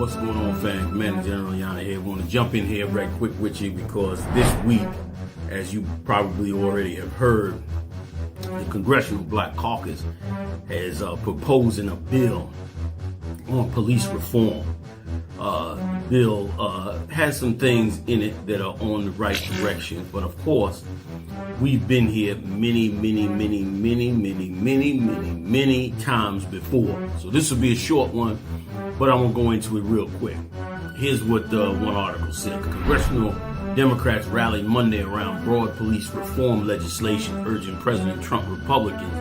What's going on, fam? Commander Gen.Yahanna here. I want to jump in here right quick with you because this week, as you probably already have heard, the Congressional Black Caucus is proposing a bill on police reform. Bill has some things in it that are on the right direction, but of course, we've been here many times before. So this will be a short one, but I'm gonna go into it real quick. Here's what one article said. Congressional Democrats rallied Monday around broad police reform legislation, urging President Trump Republicans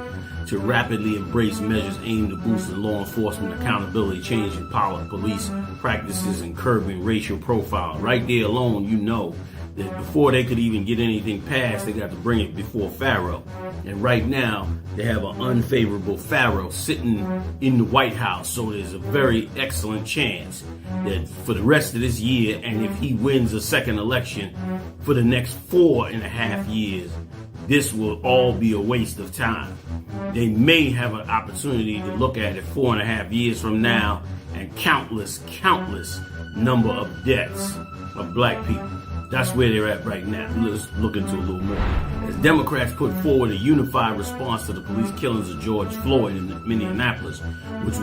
to rapidly embrace measures aimed at boosting law enforcement accountability, changing power police practices, and curbing racial profile. Right there alone, you know that before they could even get anything passed, they got to bring it before Pharaoh. And right now, they have an unfavorable Pharaoh sitting in the White House. So there's a very excellent chance that for the rest of this year, and if he wins a second election for the next 4.5 years, this will all be a waste of time. They may have an opportunity to look at it 4.5 years from now and countless number of deaths of black people. That's where they're at right now. Let's look into a little more. As Democrats put forward a unified response to the police killings of George Floyd in Minneapolis, which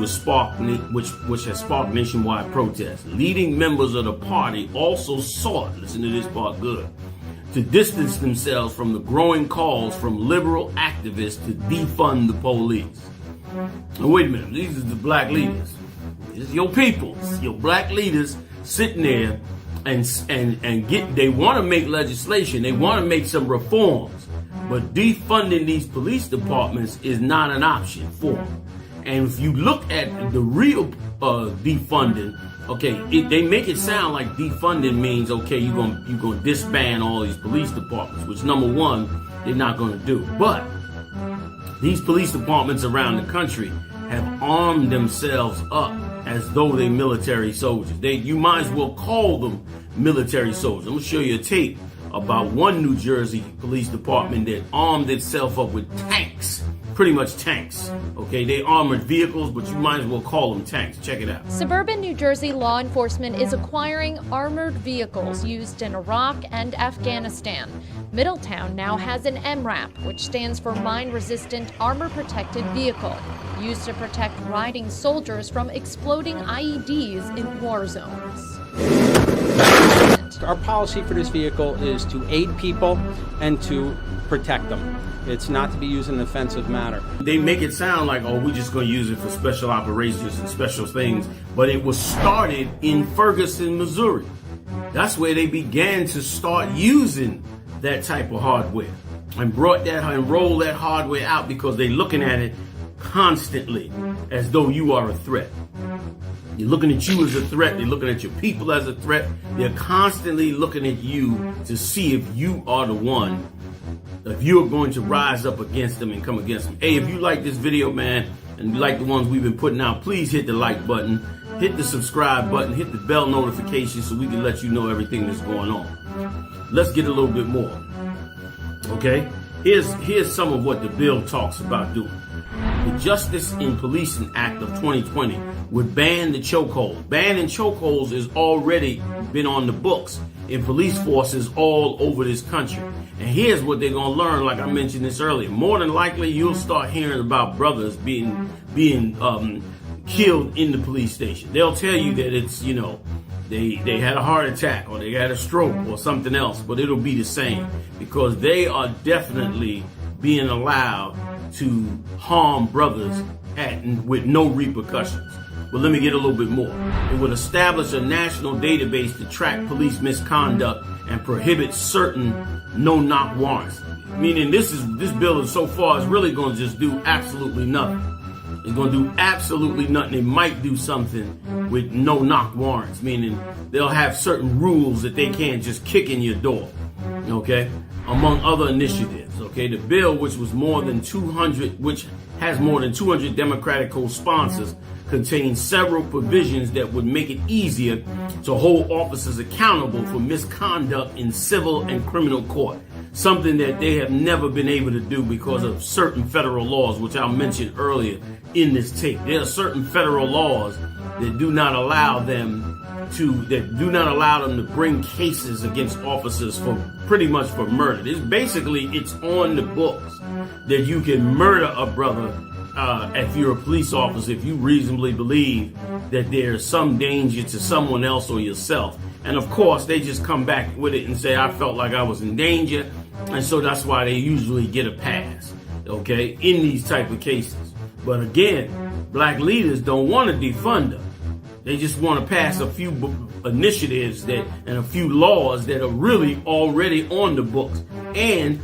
has sparked nationwide protests. Leading members of the party also sought, listen to this part good, to distance themselves from the growing calls from liberal activists to defund the police. Now wait a minute, these are the black leaders. This is your people, your black leaders sitting there and they want to make legislation, they want to make some reforms, but defunding these police departments is not an option for them. And if you look at the real defunding, okay, they make it sound like defunding means, okay, you're gonna disband all these police departments, which number one, they're not gonna do. But these police departments around the country have armed themselves up as though they're military soldiers. You might as well call them military soldiers. I'm gonna show you a tape about one New Jersey police department that armed itself up with tanks. Pretty much tanks. Okay, they armored vehicles, but you might as well call them tanks. Check it out. Suburban New Jersey law enforcement is acquiring armored vehicles used in Iraq and Afghanistan. Middletown now has an MRAP, which stands for Mine-Resistant Armor-Protected Vehicle, used to protect riding soldiers from exploding IEDs in war zones. Our policy for this vehicle is to aid people and to protect them. It's not to be used in an offensive manner. They make it sound like, oh, we're just going to use it for special operations and special things, but it was started in Ferguson, Missouri. That's where they began to start using that type of hardware and rolled that hardware out because they're looking at it constantly as though you are a threat. They're looking at you as a threat. They're looking at your people as a threat. They're constantly looking at you to see if you are the one, if you're going to rise up against them and come against them. Hey, if you like this video, man, and you like the ones we've been putting out, please hit the like button, hit the subscribe button, hit the bell notification so we can let you know everything that's going on. Let's get a little bit more. Okay? Here's some of what the bill talks about doing. The Justice in Policing Act of 2020 would ban the chokehold. Banning chokeholds has already been on the books in police forces all over this country. And here's what they're going to learn, like I mentioned this earlier. More than likely, you'll start hearing about brothers being killed in the police station. They'll tell you that it's, they had a heart attack or they had a stroke or something else, but it'll be the same because they are definitely being allowed to harm brothers with no repercussions. But let me get a little bit more. It would establish a national database to track police misconduct and prohibit certain no-knock warrants. Meaning this bill is so far is really going to just do absolutely nothing. It's going to do absolutely nothing. It might do something with no-knock warrants, meaning they'll have certain rules that they can't just kick in your door. Okay? Among other initiatives. Okay? The bill, which has more than 200 Democratic co-sponsors, contains several provisions that would make it easier to hold officers accountable for misconduct in civil and criminal court. Something that they have never been able to do because of certain federal laws, which I mentioned earlier in this tape. There are certain federal laws that do not allow them that do not allow them to bring cases against officers for pretty much for murder. It's on the books that you can murder a brother if you're a police officer, if you reasonably believe that there's some danger to someone else or yourself. And of course, they just come back with it and say, I felt like I was in danger. And so that's why they usually get a pass, okay, in these type of cases. But again, black leaders don't want to defund them. They just want to pass a few initiatives and a few laws that are really already on the books. And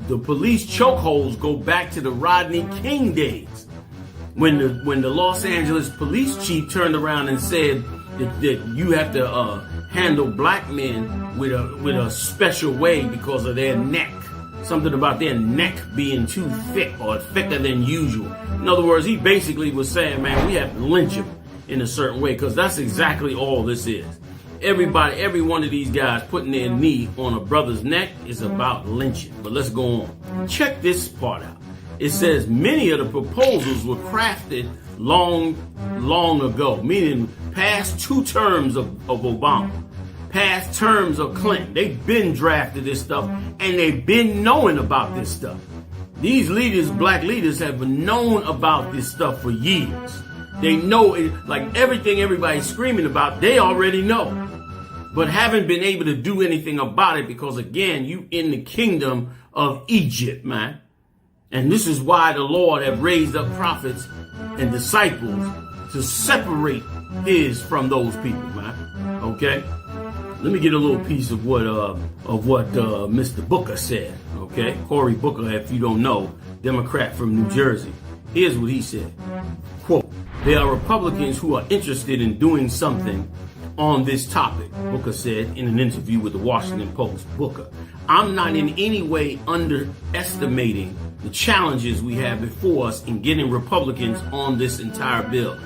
the police chokeholds go back to the Rodney King days, when the Los Angeles police chief turned around and said that you have to handle black men with a special way because of their neck. Something about their neck being too thick or thicker than usual. In other words, he basically was saying, man, we have to lynch him in a certain way, because that's exactly all this is. Every one of these guys putting their knee on a brother's neck is about lynching. But let's go on. Check this part out. It says many of the proposals were crafted long ago, meaning past 2 terms of Obama, past terms of Clinton. They've been drafted this stuff, and they've been knowing about this stuff. These leaders, black leaders, have known about this stuff for years. They know it, like everything everybody's screaming about, they already know. But haven't been able to do anything about it because, again, you in the kingdom of Egypt, man. And this is why the Lord have raised up prophets and disciples to separate his from those people, man. Okay? Let me get a little piece of what Mr. Booker said, okay? Cory Booker, if you don't know, Democrat from New Jersey. Here's what he said. Quote, there are Republicans who are interested in doing something on this topic, Booker said in an interview with the Washington Post. Booker, I'm not in any way underestimating the challenges we have before us in getting Republicans on this entire bill.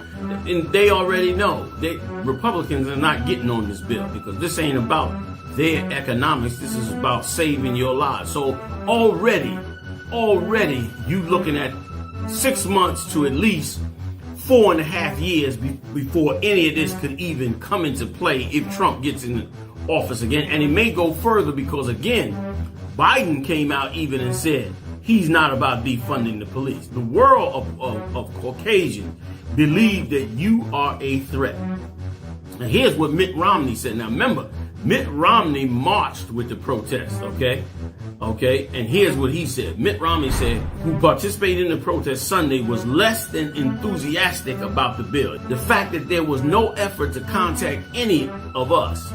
And they already know that Republicans are not getting on this bill because this ain't about their economics. This is about saving your lives. So already you looking at 6 months to at least 4.5 years before any of this could even come into play if Trump gets in office again. And it may go further because, again, Biden came out even and said he's not about defunding the police. The world of Caucasians believe that you are a threat. Now, here's what Mitt Romney said. Now, remember, Mitt Romney marched with the protests, okay? And here's what he said. Mitt Romney said, who participated in the protest Sunday, was less than enthusiastic about the bill. The fact that there was no effort to contact any of us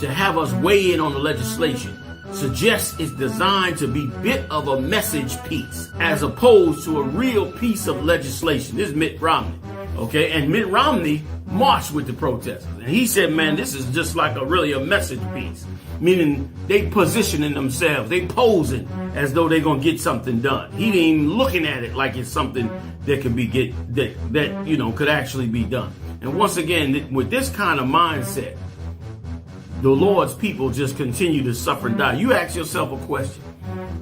to have us weigh in on the legislation suggests it's designed to be a bit of a message piece as opposed to a real piece of legislation. This is Mitt Romney, okay? And Mitt Romney marched with the protesters. And he said, man, this is just like a message piece. Meaning they positioning themselves, they posing as though they're gonna get something done. He ain't even looking at it like it's something that could be could actually be done. And once again, with this kind of mindset, the Lord's people just continue to suffer and die. You ask yourself a question.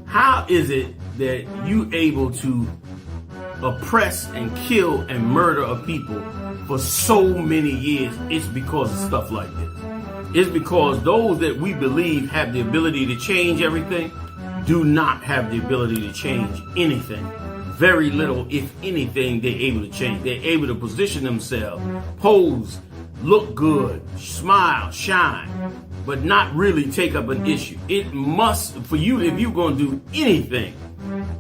How is it that you able to oppress and kill and murder a people for so many years? It's because of stuff like this. It's because those that we believe have the ability to change everything do not have the ability to change anything. Very little, if anything, they're able to change. They're able to position themselves, pose, look good, smile, shine, but not really take up an issue. It must, for you, if you're going to do anything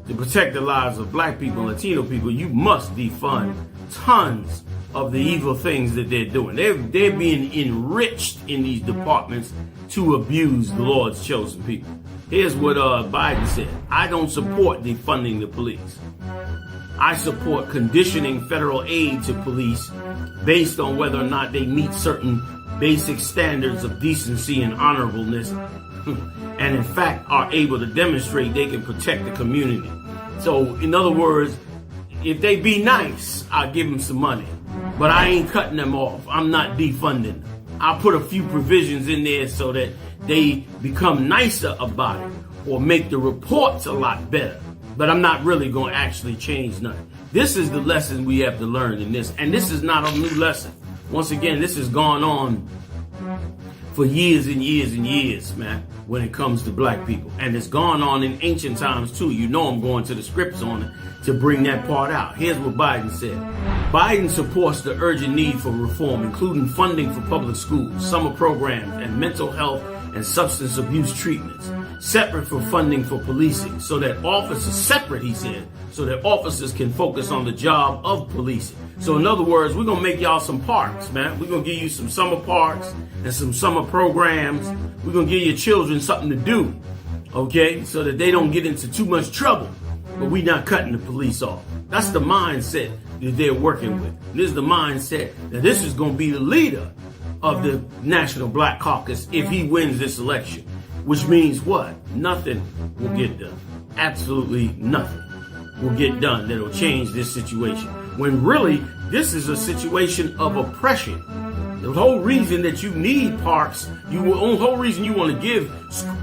to protect the lives of black people, Latino people, you must defund tons of the evil things that they're doing. They're being enriched in these departments to abuse the Lord's chosen people. Here's what Biden said. I don't support defunding the police. I support conditioning federal aid to police based on whether or not they meet certain basic standards of decency and honorableness, and in fact are able to demonstrate they can protect the community. So, in other words, if they be nice, I'll give them some money. But I ain't cutting them off. I'm not defunding them. I'll put a few provisions in there so that they become nicer about it or make the reports a lot better. But I'm not really going to actually change nothing. This is the lesson we have to learn in this. And this is not a new lesson. Once again, this has gone on for years and years and years, man, when it comes to black people. And it's gone on in ancient times too. You know I'm going to the scripts on it to bring that part out. Here's what Biden said. Biden supports the urgent need for reform, including funding for public schools, summer programs, and mental health and substance abuse treatments, separate from funding for policing, so that officers, separate, he said, so that officers can focus on the job of policing. So in other words, we're going to make y'all some parks, man. We're going to give you some summer parks and some summer programs. We're going to give your children something to do, okay, so that they don't get into too much trouble. But we're not cutting the police off. That's the mindset that they're working with. This is the mindset that this is going to be the leader of the National Black Caucus if he wins this election. Which means what? Nothing will get done. Absolutely nothing will get done that will change this situation. When really, this is a situation of oppression. The whole reason that you need parks, the whole reason you want to give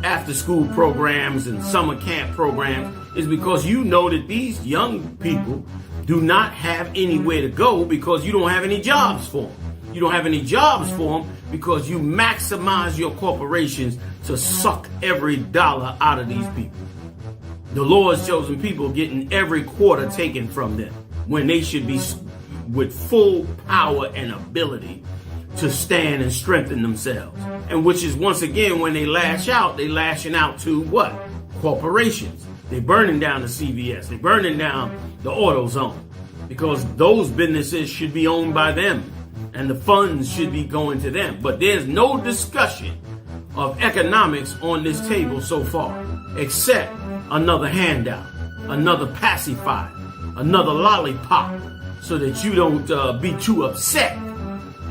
after-school programs and summer camp programs is because you know that these young people do not have anywhere to go because you don't have any jobs for them. You don't have any jobs for them because you maximize your corporations to suck every dollar out of these people. The Lord's chosen people getting every quarter taken from them when they should be with full power and ability to stand and strengthen themselves. And which is, once again, when they lash out, they lashing out to what? Corporations. They burning down the CVS. They burning down the AutoZone because those businesses should be owned by them and the funds should be going to them. But there's no discussion of economics on this table so far, except another handout, another pacifier, another lollipop, so that you don't be too upset.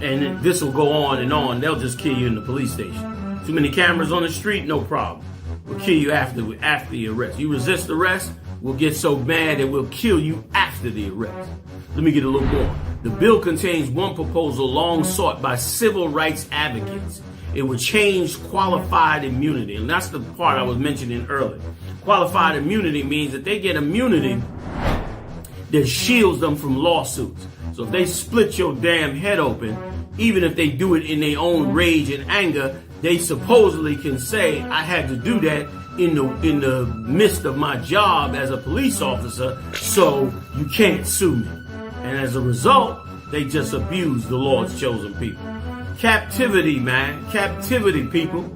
And this will go on and on. They'll just kill you in the police station. Too many cameras on the street, no problem. We'll kill you after the arrest. You resist arrest, we'll get so mad that we'll kill you after the arrest. Let me get a little more. The bill contains one proposal long sought by civil rights advocates. It would change qualified immunity. And that's the part I was mentioning earlier. Qualified immunity means that they get immunity that shields them from lawsuits. So if they split your damn head open, even if they do it in their own rage and anger, they supposedly can say, I had to do that in the midst of my job as a police officer, so you can't sue me. And as a result, they just abuse the Lord's chosen people. Captivity, man. Captivity, people.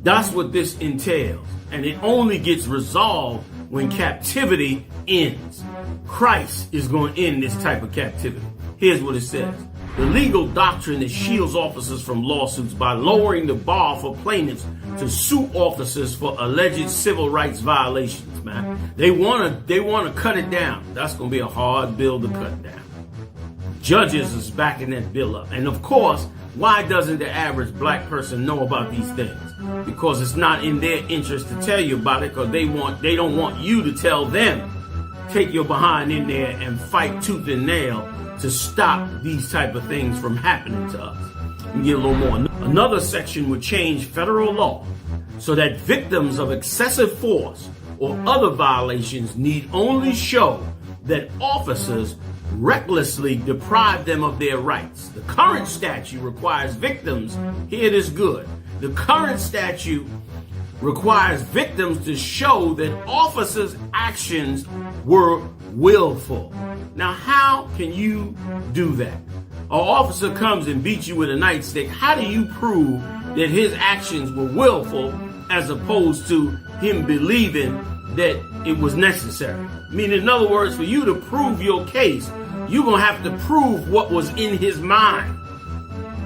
That's what this entails. And it only gets resolved when captivity ends. Christ is going to end this type of captivity. Here's what it says. The legal doctrine that shields officers from lawsuits by lowering the bar for plaintiffs to sue officers for alleged civil rights violations, man. They want to cut it down. That's going to be a hard bill to cut down. Judges is backing that bill up. And of course, why doesn't the average black person know about these things? Because it's not in their interest to tell you about it, because they don't want you to tell them. Take your behind in there and fight tooth and nail to stop these type of things from happening to us. Let me get a little more. Another section would change federal law so that victims of excessive force or other violations need only show that officers recklessly deprive them of their rights. The current statute requires victims, hear this good, the current statute requires victims to show that officers' actions were willful. Now, how can you do that? An officer comes and beats you with a nightstick. How do you prove that his actions were willful as opposed to him believing that it was necessary? Meaning, in other words, for you to prove your case, you're going to have to prove what was in his mind.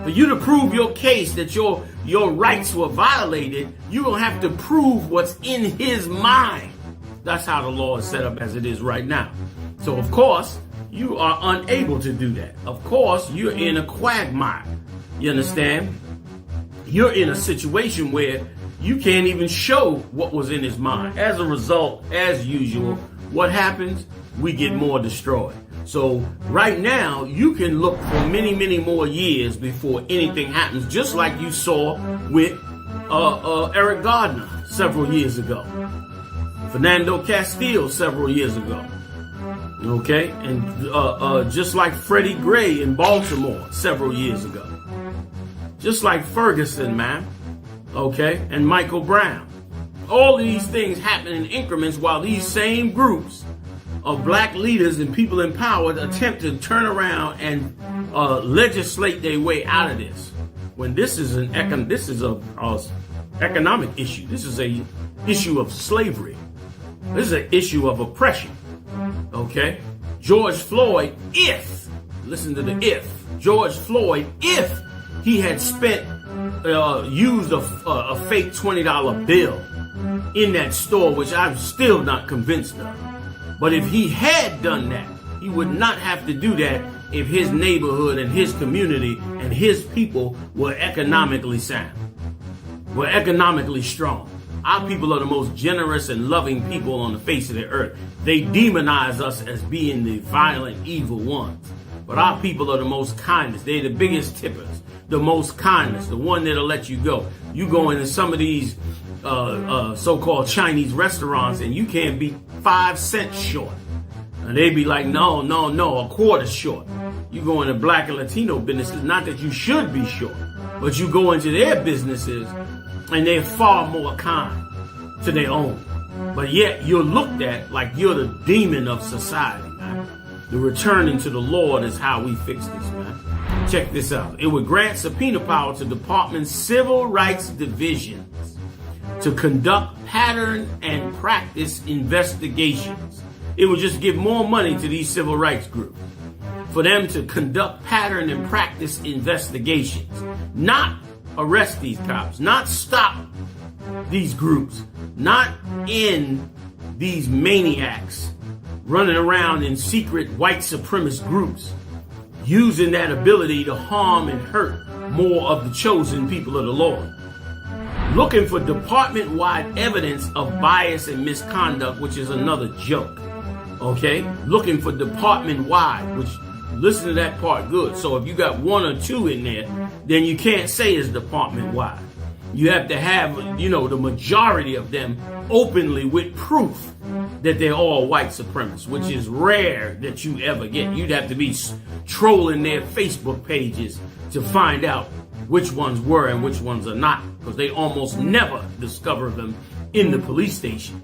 For you to prove your case that your rights were violated, you're going to have to prove what's in his mind. That's how the law is set up as it is right now. So, of course, you are unable to do that. Of course, you're in a quagmire. You understand? You're in a situation where you can't even show what was in his mind. As a result, as usual, what happens? We get more destroyed. So right now, you can look for many, many more years before anything happens, just like you saw with Eric Gardner several years ago, Fernando Castillo several years ago, okay, and just like Freddie Gray in Baltimore several years ago. just like Ferguson, man, okay, and Michael Brown. All of these things happen in increments while these same groups of black leaders and people in power attempt to turn around and legislate their way out of this. When this is a economic issue. This is a issue of slavery. This is an issue of oppression. Okay? George Floyd, listen to the George Floyd, if he had used a fake $20 bill in that store, which I'm still not convinced of. But if he had done that, he would not have to do that if his neighborhood and his community and his people were economically sound, were economically strong. Our people are the most generous and loving people on the face of the earth. They demonize us as being the violent, evil ones. But our people are the most kindest. They're the biggest tippers, the most kindest, the one that'll let you go. You go into some of these so-called Chinese restaurants and you can't be 5 cents short. And they be like, no, a quarter short. You go into black and Latino businesses, not that you should be short, but you go into their businesses and they're far more kind to their own. But yet you're looked at like you're the demon of society, man. The returning to the Lord is how we fix this, man. Check this out. It would grant subpoena power to Department Civil Rights Divisions to conduct pattern and practice investigations. It would just give more money to these civil rights groups for them to conduct pattern and practice investigations, not arrest these cops, not stop these groups, not end these maniacs running around in secret white supremacist groups, using that ability to harm and hurt more of the chosen people of the Lord. Looking for department-wide evidence of bias and misconduct, which is another joke. Okay? Looking for department-wide, which, listen to that part good. So if you got 1 or 2 in there, then you can't say it's department-wide. You have to have, the majority of them openly with proof that they're all white supremacists, which is rare that you ever get. You'd have to be trolling their Facebook pages to find out which ones were and which ones are not, because they almost never discover them in the police station.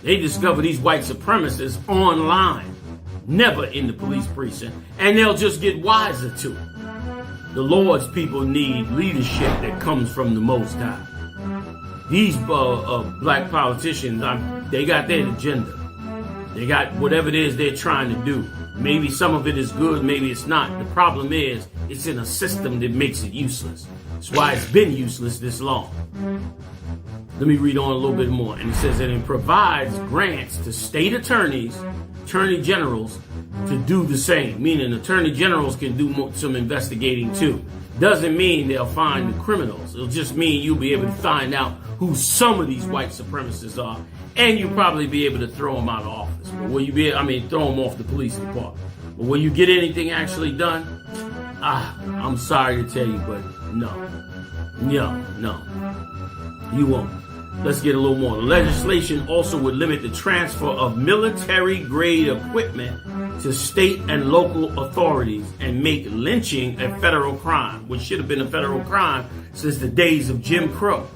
They discover these white supremacists online, never in the police precinct, and they'll just get wiser to it. The Lord's people need leadership that comes from the Most High. These black politicians, they got their agenda. They got whatever it is they're trying to do. Maybe some of it is good, maybe it's not. The problem is, it's in a system that makes it useless. That's why it's been useless this long. Let me read on a little bit more. And it says that it provides grants to state attorneys, attorney generals, to do the same. Meaning attorney generals can do some investigating too. Doesn't mean they'll find the criminals. It'll just mean you'll be able to find out who some of these white supremacists are. And you'll probably be able to throw them out of office. But will you throw them off the police department. But will you get anything actually done? I'm sorry to tell you, but no. You won't. Let's get a little more. The legislation also would limit the transfer of military-grade equipment to state and local authorities and make lynching a federal crime, which should have been a federal crime since the days of Jim Crow.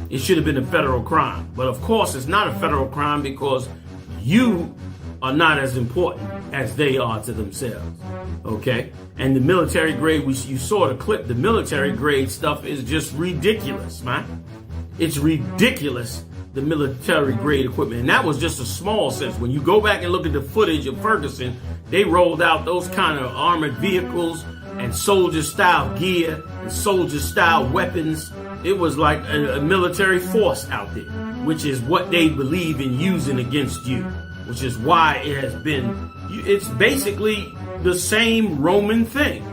It should have been a federal crime. But of course, it's not a federal crime because you are not as important as they are to themselves. Okay? And the military grade, you saw the clip, the military grade stuff is just ridiculous, man. It's ridiculous, the military grade equipment. And that was just a small sense. When you go back and look at the footage of Ferguson, they rolled out those kind of armored vehicles and soldier-style gear and soldier-style weapons. It was like a military force out there, which is what they believe in using against you, which is why it has been, it's basically the same Roman thing.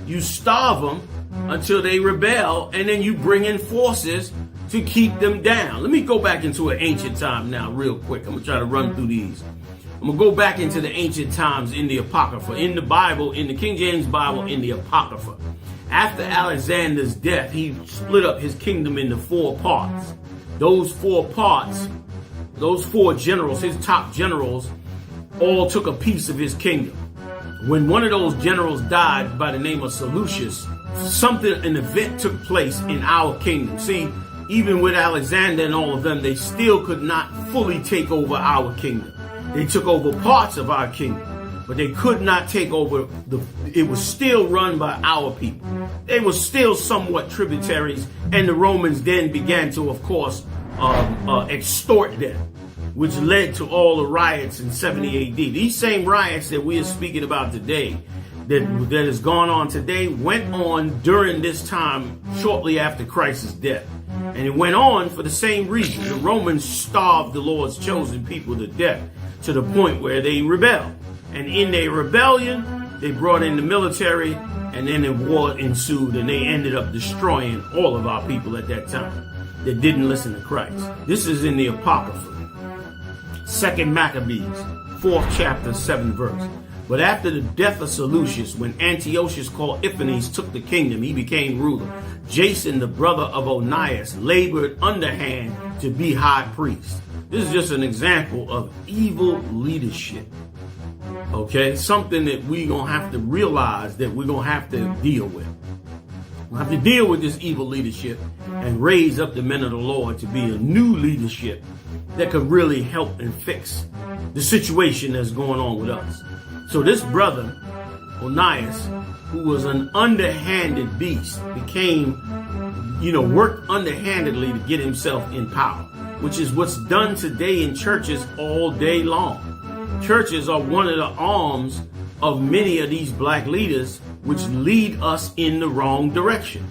You starve them until they rebel, and then you bring in forces to keep them down. Let me go back into an ancient time now real quick. I'm going to try to run through these. I'm going to go back into the ancient times in the Apocrypha, in the Bible, in the King James Bible, in the Apocrypha. After Alexander's death, he split up his kingdom into 4 parts. Those 4 parts, those 4 generals, his top generals, all took a piece of his kingdom. When one of those generals died by the name of Seleucus, an event took place in our kingdom. See, even with Alexander and all of them, they still could not fully take over our kingdom. They took over parts of our kingdom, but they could not take over it was still run by our people. They were still somewhat tributaries, and the Romans then began to, of course, extort them, which led to all the riots in 70 AD. These same riots that we are speaking about today, that has gone on today, went on during this time shortly after Christ's death. And it went on for the same reason. The Romans starved the Lord's chosen people to death to the point where they rebelled. And in their rebellion, they brought in the military, and then a war ensued, and they ended up destroying all of our people at that time that didn't listen to Christ. This is in the Apocrypha. 2nd Maccabees, 4th chapter, 7th verse. But after the death of Seleucus, when Antiochus called Epiphanes took the kingdom, he became ruler. Jason, the brother of Onias, labored underhand to be high priest. This is just an example of evil leadership. Okay, something that we're going to have to realize that we're going to have to deal with. We'll have to deal with this evil leadership and raise up the men of the Lord to be a new leadership that could really help and fix the situation that's going on with us. So this brother, Onias, who was an underhanded beast, became, worked underhandedly to get himself in power, which is what's done today in churches all day long. Churches are one of the arms of many of these black leaders, which lead us in the wrong direction.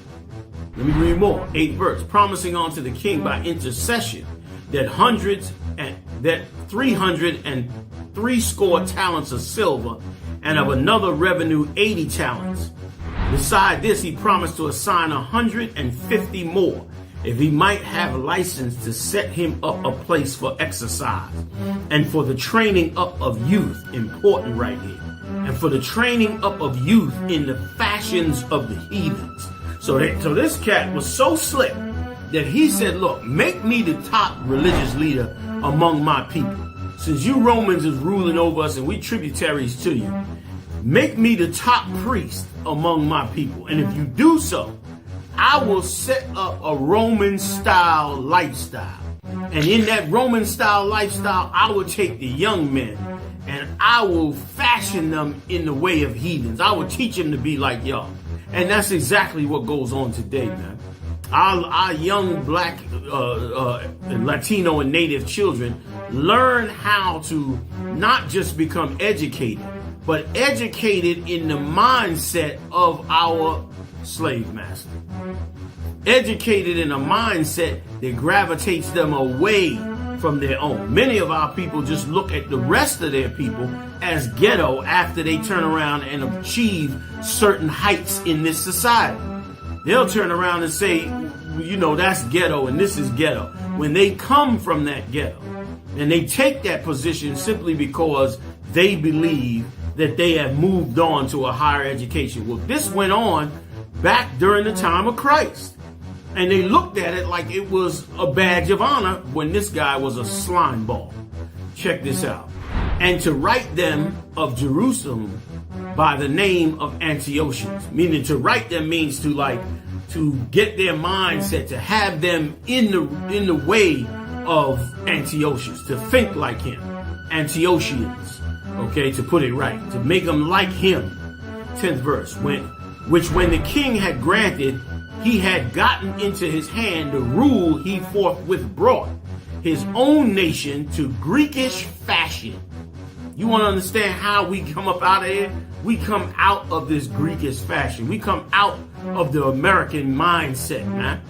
Let me read more. 8th verse. Promising unto the king by intercession that 360 talents of silver, and of another revenue 80 talents. Beside this, he promised to assign 150 more, if he might have license to set him up a place for exercise, and for the training up of youth, important right here, and for the training up of youth in the fashions of the heathens. So this cat was so slick that he said, look, make me the top religious leader among my people. Since you Romans is ruling over us and we tributaries to you, make me the top priest among my people. And if you do so, I will set up a Roman style lifestyle. And in that Roman style lifestyle, I will take the young men and I will fashion them in the way of heathens. I will teach them to be like y'all. And that's exactly what goes on today, man. Our young black, Latino and native children learn how to not just become educated, but educated in the mindset of our slave master. Educated in a mindset that gravitates them away from their own. Many of our people just look at the rest of their people as ghetto after they turn around and achieve certain heights in this society. They'll turn around and say, that's ghetto and this is ghetto. When they come from that ghetto and they take that position simply because they believe that they have moved on to a higher education. Well, this went on back during the time of Christ. And they looked at it like it was a badge of honor when this guy was a slime ball. Check this out. And to write them of Jerusalem by the name of Antiochus. Meaning to write them means to get their mindset, to have them in the way of Antiochus, to think like him. Antiochians, okay, to put it right, to make them like him. 10th verse, when the king had granted, he had gotten into his hand the rule he forthwith brought his own nation to Greekish fashion. You want to understand how we come up out of here? We come out of this Greekish fashion. We come out of the American mindset, man.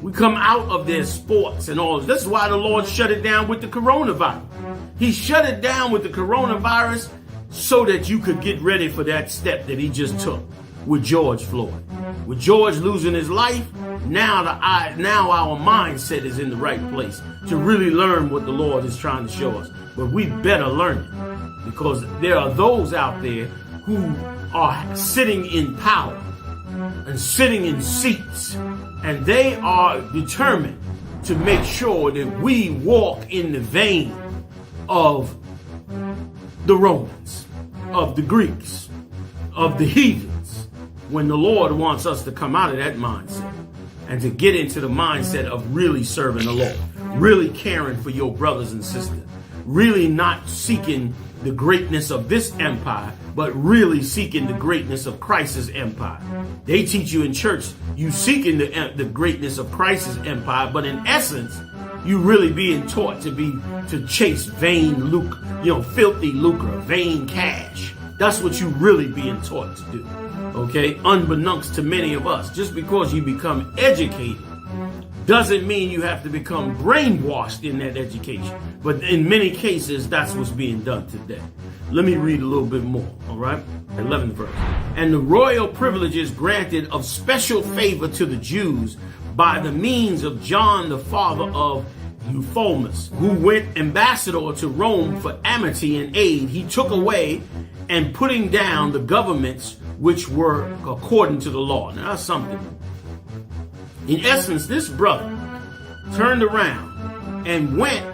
We come out of their sports and all. This is why the Lord shut it down with the coronavirus. He shut it down with the coronavirus so that you could get ready for that step that he just took with George Floyd. With George losing his life, now our mindset is in the right place to really learn what the Lord is trying to show us. But we better learn it, because there are those out there who are sitting in power and sitting in seats, and they are determined to make sure that we walk in the vein of the Romans, of the Greeks, of the heathens, when the Lord wants us to come out of that mindset and to get into the mindset of really serving the Lord, really caring for your brothers and sisters, really not seeking the greatness of this empire, but really seeking the greatness of Christ's empire. They teach you in church, you seeking the greatness of Christ's empire, but in essence, you really being taught to chase vain lucre, filthy lucre, vain cash. That's what you really being taught to do. Okay, unbeknownst to many of us, just because you become educated doesn't mean you have to become brainwashed in that education. But in many cases, that's what's being done today. Let me read a little bit more, all right? 11th verse. And the royal privileges granted of special favor to the Jews by the means of John, the father of Eupholmus, who went ambassador to Rome for amity and aid, he took away and putting down the governments which were according to the law. Now that's something. In essence, this brother turned around and went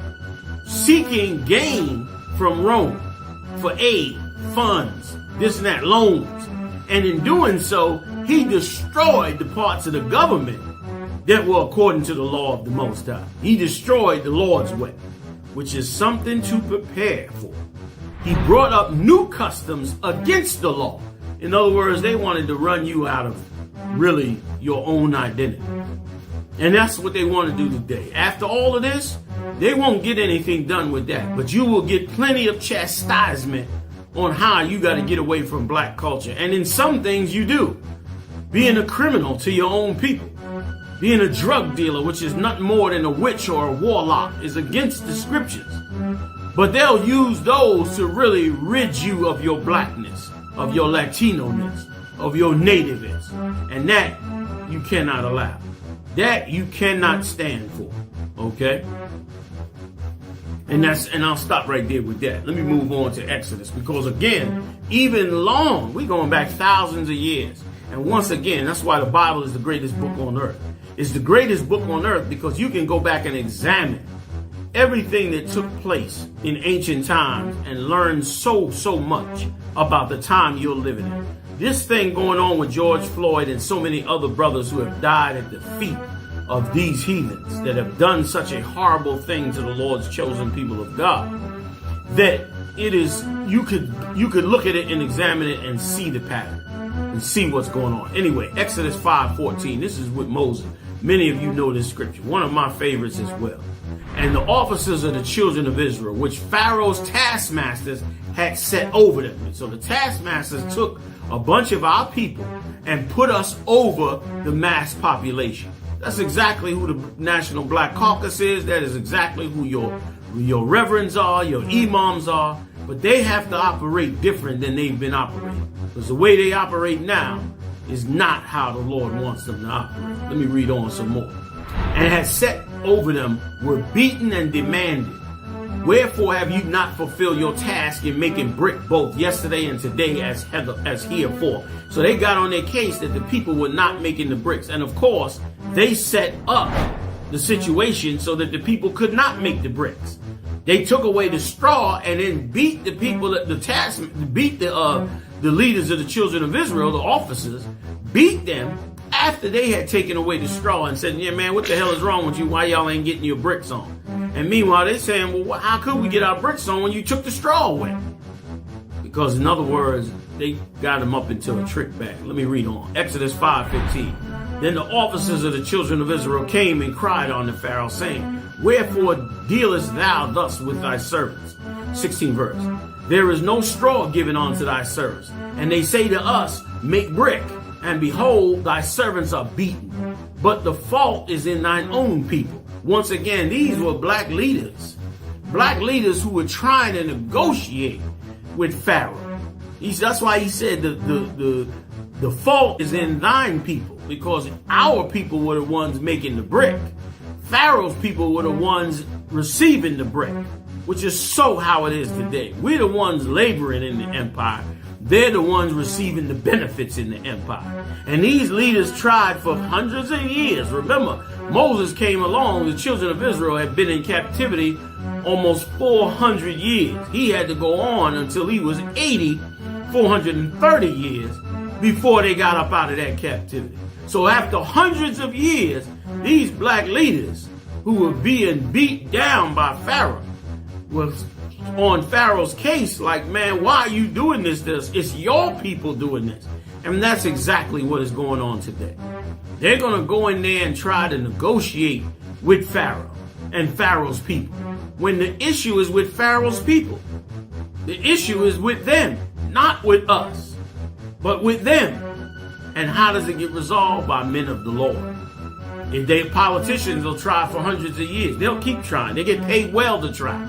seeking gain from Rome for aid, funds, this and that, loans. And in doing so, he destroyed the parts of the government that were according to the law of the Most High. He destroyed the Lord's way, which is something to prepare for. He brought up new customs against the law. In other words, they wanted to run you out of really your own identity. And that's what they want to do today. After all of this, they won't get anything done with that. But you will get plenty of chastisement on how you got to get away from black culture. And in some things you do. Being a criminal to your own people. Being a drug dealer, which is nothing more than a witch or a warlock, is against the scriptures. But they'll use those to really rid you of your blackness, of your Latino-ness, of your nativeness. And that you cannot allow. That you cannot stand for. Okay? And I'll stop right there with that. Let me move on to Exodus, because again, even long, we're going back thousands of years. And once again, that's why the Bible is the greatest book on earth. It's the greatest book on earth because you can go back and examine everything that took place in ancient times and learn so much about the time you're living in. This thing going on with George Floyd and so many other brothers who have died at the feet of these heathens that have done such a horrible thing to the Lord's chosen people of God, that it is, you could look at it and examine it and see the pattern and see what's going on. Anyway, Exodus 5:14, this is with Moses. Many of you know this scripture, one of my favorites as well. And the officers of the children of Israel, which Pharaoh's taskmasters had set over them. And so the taskmasters took a bunch of our people and put us over the mass population. That's exactly who the National Black Caucus is. That is exactly who your reverends are, your imams are. But they have to operate different than they've been operating. Because the way they operate now is not how the Lord wants them to operate. Let me read on some more. And had set over them were beaten and demanded, wherefore have you not fulfilled your task in making brick both yesterday and today as herefore? So they got on their case that the people were not making the bricks. And of course, they set up the situation so that the people could not make the bricks. They took away the straw and then beat the people, beat the leaders of the children of Israel, the officers, beat them after they had taken away the straw and said, yeah, man, what the hell is wrong with you? Why y'all ain't getting your bricks on? And meanwhile, they're saying, well, how could we get our bricks on when you took the straw away? Because in other words, they got them up into a trick bag. Let me read on. Exodus 5:15. Then the officers of the children of Israel came and cried unto Pharaoh, saying, wherefore dealest thou thus with thy servants? 16th verse. There is no straw given unto thy servants. And they say to us, make brick. And behold, thy servants are beaten. But the fault is in thine own people. Once again, these were black leaders who were trying to negotiate with Pharaoh. That's why he said the fault is in thine people, because our people were the ones making the brick. Pharaoh's people were the ones receiving the brick, which is so how it is today. We're the ones laboring in the empire. They're the ones receiving the benefits in the empire. And these leaders tried for hundreds of years. Remember, Moses came along. The children of Israel had been in captivity almost 400 years. He had to go on until he was 80, 430 years before they got up out of that captivity. So after hundreds of years, these black leaders who were being beat down by Pharaoh was on Pharaoh's case like, man, why are you doing this to us? It's your people doing this. And that's exactly what is going on today. They're going to go in there and try to negotiate with Pharaoh and Pharaoh's people, when the issue is with Pharaoh's people. The issue is with them, not with us, but with them. And how does it get resolved? By men of the Lord. If they politicians will try for hundreds of years, they'll keep trying. They get paid well to try.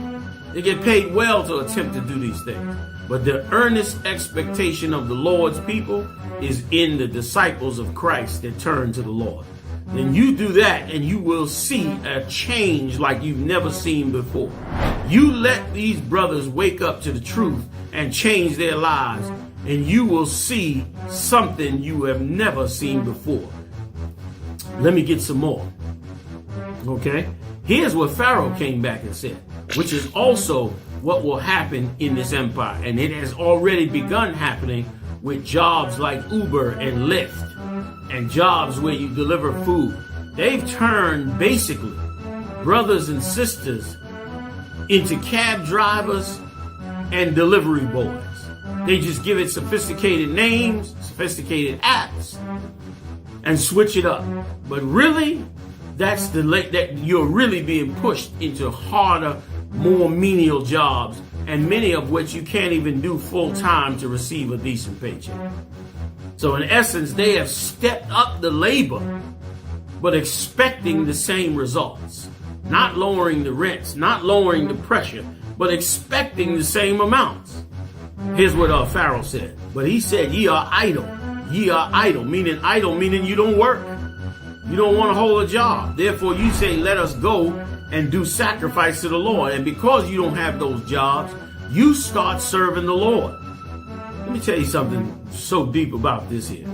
They get paid well to attempt to do these things. But the earnest expectation of the Lord's people is in the disciples of Christ that turn to the Lord. Then you do that and you will see a change like you've never seen before. You let these brothers wake up to the truth and change their lives, and you will see something you have never seen before. Let me get some more. Okay? Here's what Pharaoh came back and said, which is also what will happen in this empire. And it has already begun happening with jobs like Uber and Lyft and jobs where you deliver food. They've turned basically brothers and sisters into cab drivers and delivery boys. They just give it sophisticated names, sophisticated apps, and switch it up. But really, that's that you're really being pushed into harder, more menial jobs, and many of which you can't even do full time to receive a decent paycheck. So in essence, they have stepped up the labor, but expecting the same results. Not lowering the rents, not lowering the pressure, but expecting the same amounts. Here's what Pharaoh said. But he said, ye are idle. Ye are idle, meaning you don't work. You don't want to hold a job. Therefore, you say, let us go and do sacrifice to the Lord. And because you don't have those jobs, you start serving the Lord. Let me tell you something so deep about this here.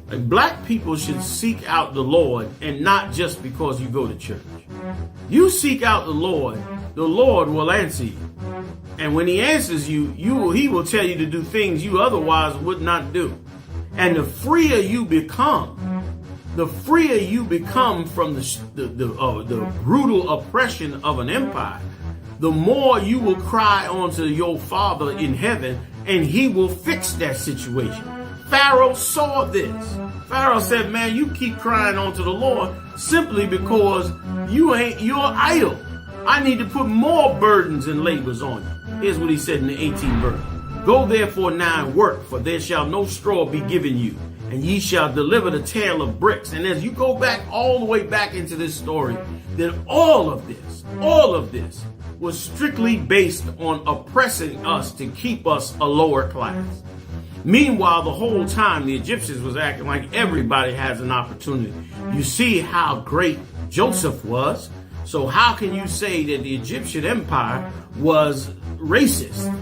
Like, black people should seek out the Lord, and not just because you go to church. You seek out the Lord will answer you. And when he answers you, he will tell you to do things you otherwise would not do. And the freer you become from the brutal oppression of an empire, the more you will cry unto your Father in heaven, and he will fix that situation. Pharaoh saw this. Pharaoh said, man, you keep crying unto the Lord simply because you're idle. I need to put more burdens and labors on you. Here's what he said in the 18th verse. Go therefore now and work, for there shall no straw be given you, and ye shall deliver the tale of bricks. And as you go back all the way back into this story, then all of this was strictly based on oppressing us to keep us a lower class. Meanwhile, the whole time the Egyptians was acting like everybody has an opportunity. You see how great Joseph was. So how can you say that the Egyptian empire was racist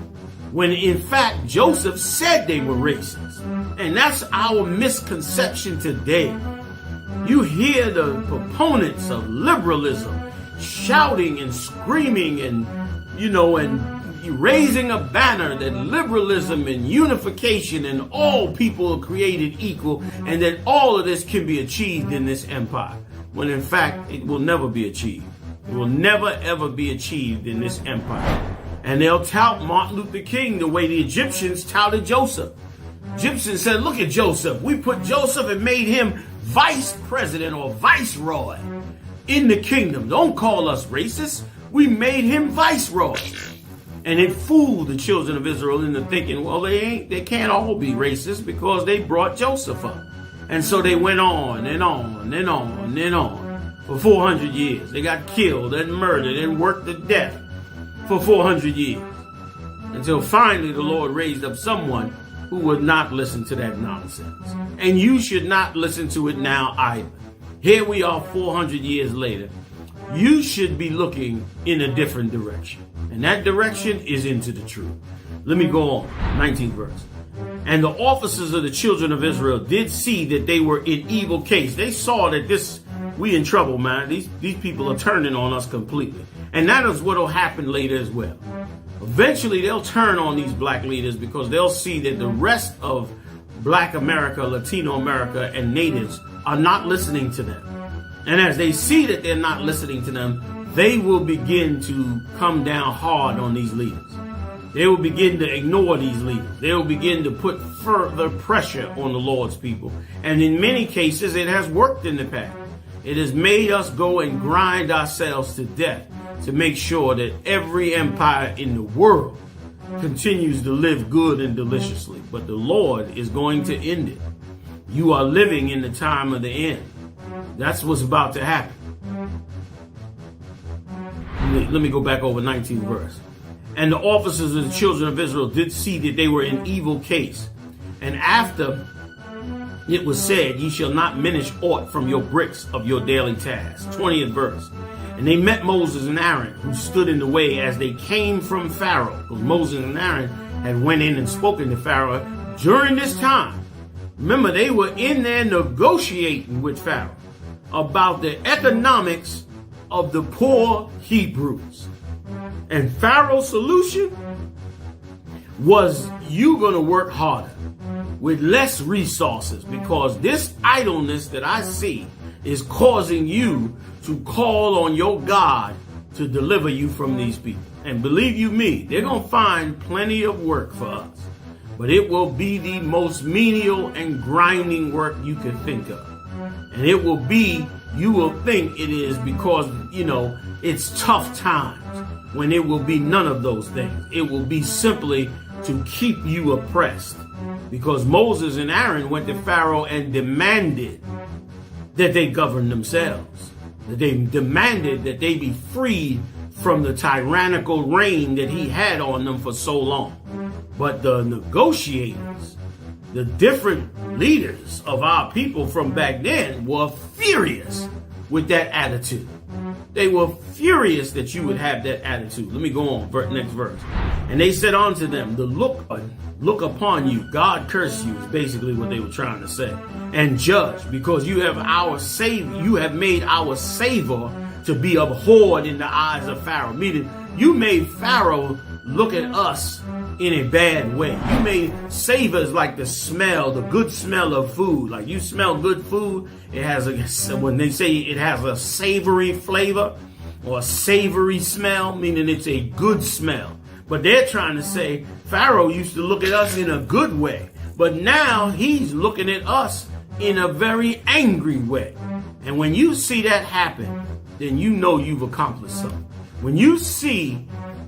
when in fact Joseph said they were racist? And that's our misconception today. You hear the proponents of liberalism shouting and screaming and raising a banner that liberalism and unification and all people are created equal, and that all of this can be achieved in this empire, when in fact it will never be achieved. It will never ever be achieved in this empire. And they'll tout Martin Luther King the way the Egyptians touted Joseph. Egyptians said, look at Joseph. We put Joseph and made him vice president or viceroy in the kingdom. Don't call us racist. We made him viceroy. And it fooled the children of Israel into thinking, well, they can't all be racist because they brought Joseph up. And so they went on and on and on and on for 400 years. They got killed and murdered and worked to death for 400 years. Until finally the Lord raised up someone who would not listen to that nonsense. And you should not listen to it now either. Here we are 400 years later. You should be looking in a different direction. And that direction is into the truth. Let me go on. 19th verse. And the officers of the children of Israel did see that they were in evil case. They saw that we in trouble, man. These people are turning on us completely. And that is what will happen later as well. Eventually, they'll turn on these black leaders because they'll see that the rest of Black America, Latino America, and natives are not listening to them. And as they see that they're not listening to them, they will begin to come down hard on these leaders. They will begin to ignore these leaders. They will begin to put further pressure on the Lord's people. And in many cases, it has worked in the past. It has made us go and grind ourselves to death to make sure that every empire in the world continues to live good and deliciously. But the Lord is going to end it. You are living in the time of the end. That's what's about to happen. Let me go back over 19th verse. And the officers of the children of Israel did see that they were in evil case. And after it was said, ye shall not diminish aught from your bricks of your daily task. 20th verse. And they met Moses and Aaron, who stood in the way as they came from Pharaoh. Because Moses and Aaron had went in and spoken to Pharaoh during this time. Remember, they were in there negotiating with Pharaoh about the economics of the poor Hebrews. And Pharaoh's solution was, you going to work harder with less resources, because this idleness that I see is causing you to call on your God to deliver you from these people. And believe you me, they're going to find plenty of work for us. But it will be the most menial and grinding work you can think of. And it will be, you will think it is because, it's tough times, when it will be none of those things. It will be simply to keep you oppressed. Because Moses and Aaron went to Pharaoh and demanded that they govern themselves. That they demanded that they be freed from the tyrannical reign that he had on them for so long. But the negotiators, the different leaders of our people from back then, were furious with that attitude. They were furious that you would have that attitude. Let me go on, next verse. And they said unto them, the look upon you, God curse you, is basically what they were trying to say, and judge, because you have made our savor to be abhorred in the eyes of Pharaoh. Meaning, you made Pharaoh look at us in a bad way. You made savors like the good smell of food. Like you smell good food, it has when they say it has a savory flavor or a savory smell, meaning it's a good smell. But they're trying to say Pharaoh used to look at us in a good way, but now he's looking at us in a very angry way. And when you see that happen, then you know you've accomplished something. When you see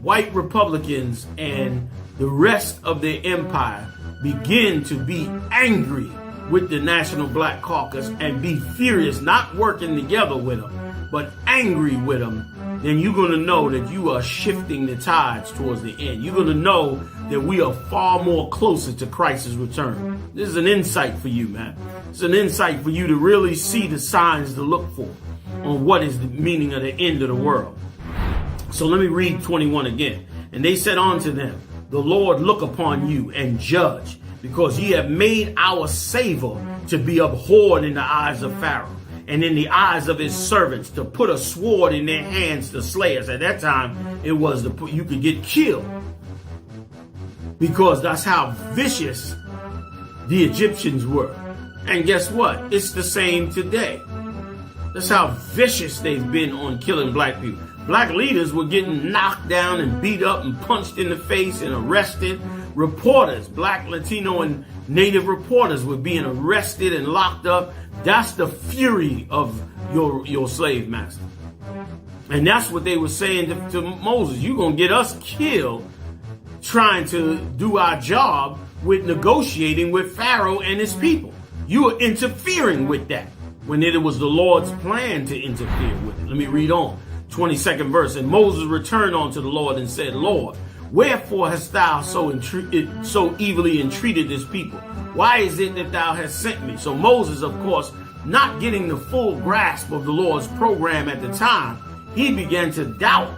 white Republicans and the rest of their empire begin to be angry with the National Black Caucus and be furious, not working together with them, but angry with them, then you're going to know that you are shifting the tides towards the end. You're going to know that we are far more closer to Christ's return. This is an insight for you, man. It's an insight for you to really see the signs to look for on what is the meaning of the end of the world. So let me read 21 again. And they said unto them, the Lord look upon you and judge, because ye have made our savor to be abhorred in the eyes of Pharaoh, and in the eyes of his servants, to put a sword in their hands to slay us. At that time, it was you could get killed, because that's how vicious the Egyptians were. And guess what? It's the same today. That's how vicious they've been on killing black people. Black leaders were getting knocked down and beat up and punched in the face and arrested. Reporters, black, Latino, and Native reporters were being arrested and locked up. That's the fury of your slave master. And that's what they were saying to Moses. You're going to get us killed trying to do our job with negotiating with Pharaoh and his people. You are interfering with that when it was the Lord's plan to interfere with it. Let me read on. 22nd verse. And Moses returned unto the Lord and said, Lord, wherefore hast thou so evilly entreated this people? Why is it that thou hast sent me? So Moses, of course, not getting the full grasp of the Lord's program at the time, he began to doubt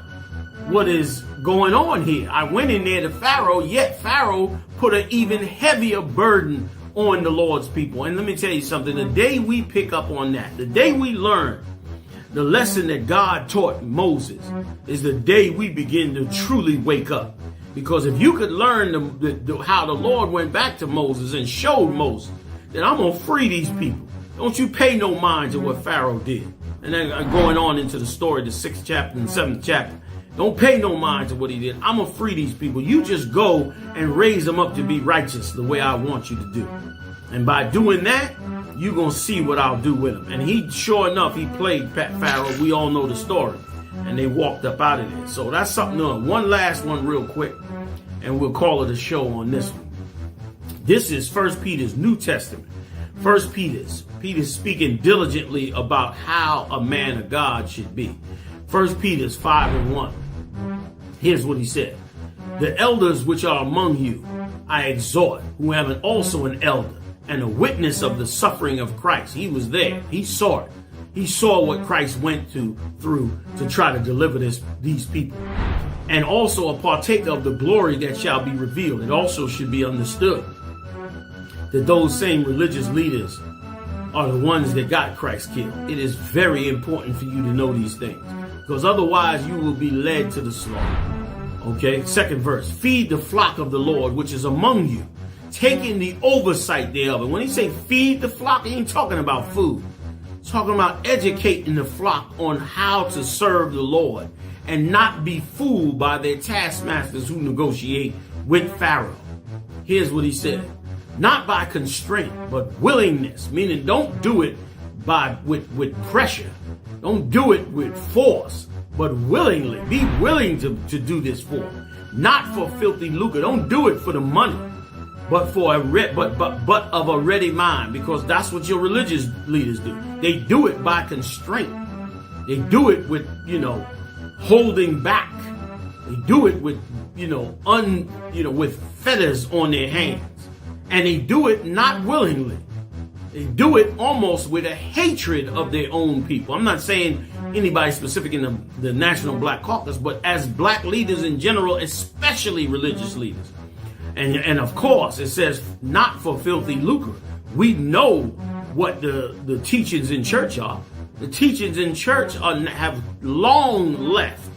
what is going on here. I went in there to Pharaoh, yet Pharaoh put an even heavier burden on the Lord's people. And let me tell you something. The day we pick up on that, the day we learn the lesson that God taught Moses, is the day we begin to truly wake up Because if you could learn how the Lord went back to Moses and showed Moses, then I'm going to free these people. Don't you pay no mind to what Pharaoh did. And then going on into the story, the 6th chapter and 7th chapter. Don't pay no mind to what he did. I'm going to free these people. You just go and raise them up to be righteous the way I want you to do. And by doing that, you're going to see what I'll do with them. And he, sure enough, he played Pharaoh. We all know the story. And they walked up out of there. So that's something else. One last one real quick. And we'll call it a show on this one. This is 1 Peter's New Testament. 1 Peter's speaking diligently about how a man of God should be. 1 Peter's 5:1. Here's what he said. The elders which are among you, I exhort, who have also an elder and a witness of the suffering of Christ. He was there. He saw it. He saw what Christ went through to try to deliver these people. And also a partaker of the glory that shall be revealed. It also should be understood that those same religious leaders are the ones that got Christ killed. It is very important for you to know these things, because otherwise you will be led to the slaughter. Okay, 2nd verse. Feed the flock of the Lord, which is among you, taking the oversight thereof. And when he say feed the flock, he ain't talking about food. He's talking about educating the flock on how to serve the Lord and not be fooled by their taskmasters who negotiate with Pharaoh. Here's what he said. Not by constraint, but willingness, meaning don't do it with pressure. Don't do it with force, but willingly. Be willing to do this for. Not for filthy lucre. Don't do it for the money, but for but of a ready mind, because that's what your religious leaders do. They do it by constraint. They do it with, holding back. They do it with, with feathers on their hands. And they do it not willingly. They do it almost with a hatred of their own people. I'm not saying anybody specific in the National Black Caucus, but as black leaders in general, especially religious leaders. And of course, it says not for filthy lucre. We know what the teachings in church are. The teachings in church have long left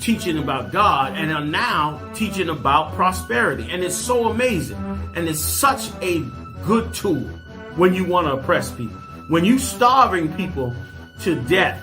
teaching about God and are now teaching about prosperity. And it's so amazing. And it's such a good tool when you want to oppress people. When you starving people to death,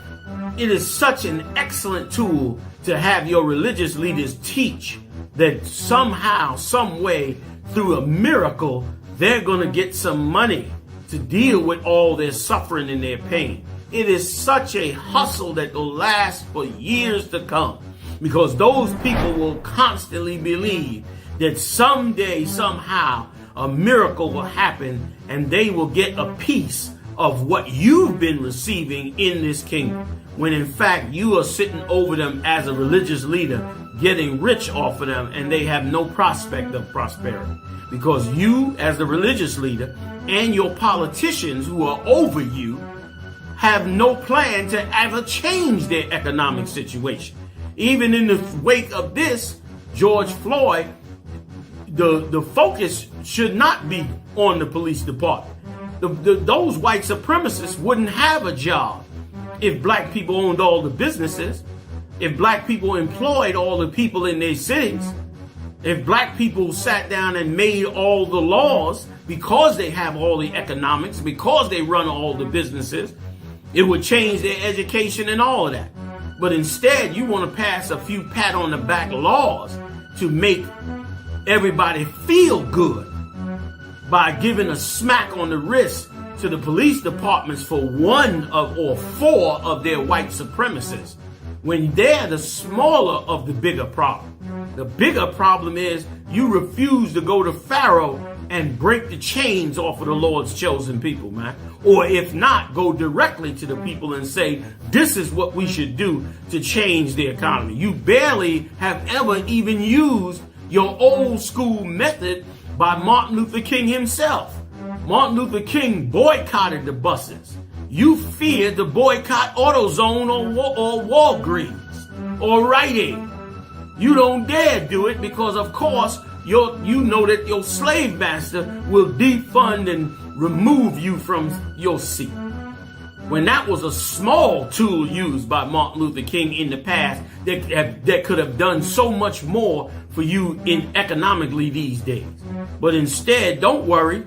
it is such an excellent tool to have your religious leaders teach that somehow, some way, through a miracle, they're going to get some money to deal with all their suffering and their pain. It is such a hustle that will last for years to come, because those people will constantly believe that someday, somehow, a miracle will happen and they will get a piece of what you've been receiving in this kingdom, when in fact you are sitting over them as a religious leader, getting rich off of them, and they have no prospect of prosperity, because you as the religious leader and your politicians who are over you have no plan to ever change their economic situation. Even in the wake of this, George Floyd, the focus should not be on the police department. Those white supremacists wouldn't have a job if black people owned all the businesses, if black people employed all the people in their cities, if black people sat down and made all the laws, because they have all the economics, because they run all the businesses. It would change their education and all of that. But instead, you want to pass a few pat on the back laws to make everybody feel good by giving a smack on the wrist to the police departments for or four of their white supremacists, when they're the smaller of the bigger problem. The bigger problem is you refuse to go to Pharaoh and break the chains off of the Lord's chosen people, man. Or if not, go directly to the people and say, this is what we should do to change the economy. You barely have ever even used your old school method by Martin Luther King himself. Martin Luther King boycotted the buses. You feared to boycott AutoZone or Walgreens or Rite Aid. You don't dare do it because, of course, you know that your slave master will defund and remove you from your seat. when that was a small tool used by Martin Luther King in the past that could have done so much more for you economically these days. But instead, don't worry,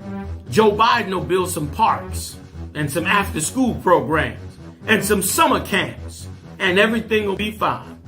Joe Biden will build some parks and some after-school programs and some summer camps, and everything will be fine.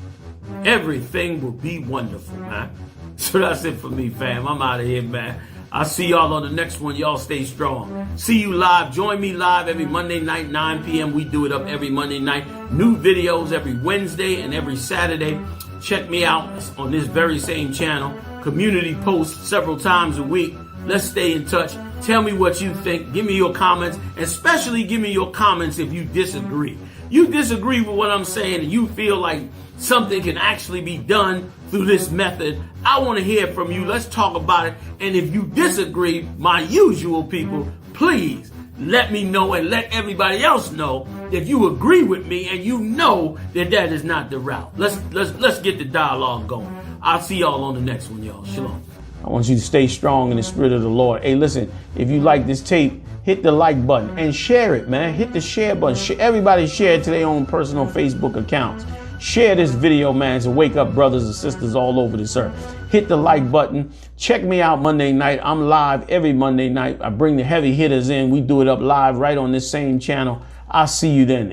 Everything will be wonderful, man. So that's it for me, fam. I'm out of here, man. I'll see y'all on the next one. Y'all stay strong. See you live. Join me live every Monday night, 9 p.m. We do it up every Monday night. New videos every Wednesday and every Saturday. Check me out on this very same channel. Community posts several times a week. Let's stay in touch. Tell me what you think. Give me your comments. Especially give me your comments if you disagree. You disagree with what I'm saying and you feel like something can actually be done through this method. I want to hear from you. Let's talk about it. And if you disagree, my usual people, please let me know and let everybody else know that you agree with me and you know that that is not the route. Let's get the dialogue going. I'll see y'all on the next one, y'all. Shalom. I want you to stay strong in the spirit of the Lord. Hey, listen, if you like this tape, hit the like button and share it, man. Hit the share button. Everybody share it to their own personal Facebook accounts. Share this video, man, to wake up brothers and sisters all over this earth. Hit the like button. Check me out Monday night. I'm live every Monday night. I bring the heavy hitters in. We do it up live right on this same channel. I'll see you then.